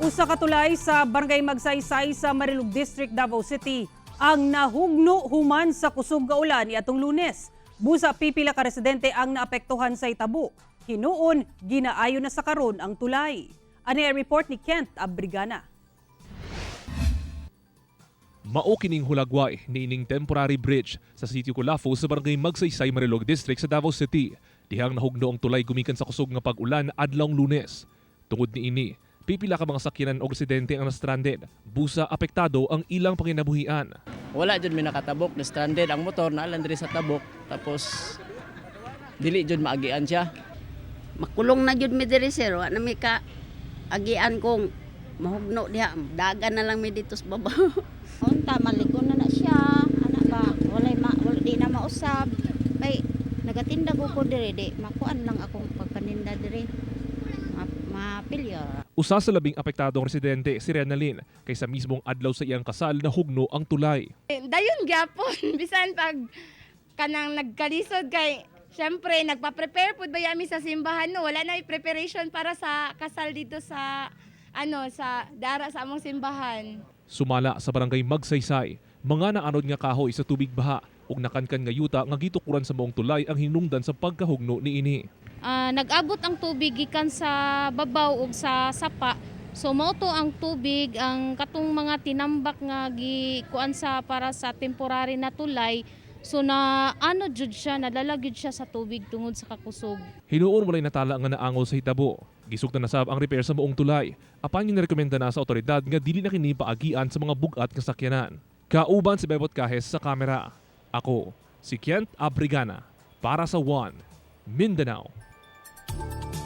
Usa ka tulay sa Barangay Magsaysay sa Marilug District, Davao City ang nahugno human sa kusog nga ulan niadtong Lunes. Busa pipila ka residente ang naapektuhan sa hitabo. Hinuon ginaayo na sa karon ang tulay. Ani report ni Kent Abrigana. Mao kining hulagway niining temporary bridge sa Sitio Colafo sa Barangay Magsaysay, Marilug District sa Davao City. Dihang nahugno ang tulay gumikan sa kusog nga pag-ulan adlawng Lunes. Tungod niini, pipila ka mga sakyanan o residente ang na-stranded. Busa apektado ang ilang panginabuhian. Wala jud mi nakatabok, na stranded ang motor naalan diri sa tabok tapos dili jud maagian siya. Makulong na jud mi diri sir, wa na mi ka agian kong mahugno diha, dagan na lang mi dito sa baba. Unta malikon na siya, ana ba, wala di na mausab. Kay nagatinda ko diri di, makuan lang akong pagpaninda diri. Mapilyo. Usa sa labing apektadong residente si Renalyn kaysa mismong adlaw sa iyang kasal na hugno ang tulay. Dayon gyapon bisan pag kanang nagkalisod kay syempre nagpa-prepare pud ba yami sa simbahan no, wala na preparation para sa kasal dito sa sa dara sa among simbahan. Sumala sa Barangay Magsaysay, mga naanod nga kahoy sa tubig baha ug nakankan nga yuta nga gitukuran sa maong tulay ang hinungdan sa pagkahugno niini. Nag-abot ang tubig gikan sa babaw ug sa sapa. So mao to ang tubig ang katong mga tinambak nga gikuan sa para sa temporary na tulay. So na jud siya, nalalagid siya sa tubig tungod sa kakusog. Hinuon walay natala nga naangol sa hitabo. Gisugtan na sab ang repair sa maong tulay. Apan yung narekomenda na sa otoridad nga dili na kini paagian sa mga bugat nga sakyanan. Kauban si Bebot Kahes sa kamera. Ako, si Kent Abrigana para sa One Mindanao.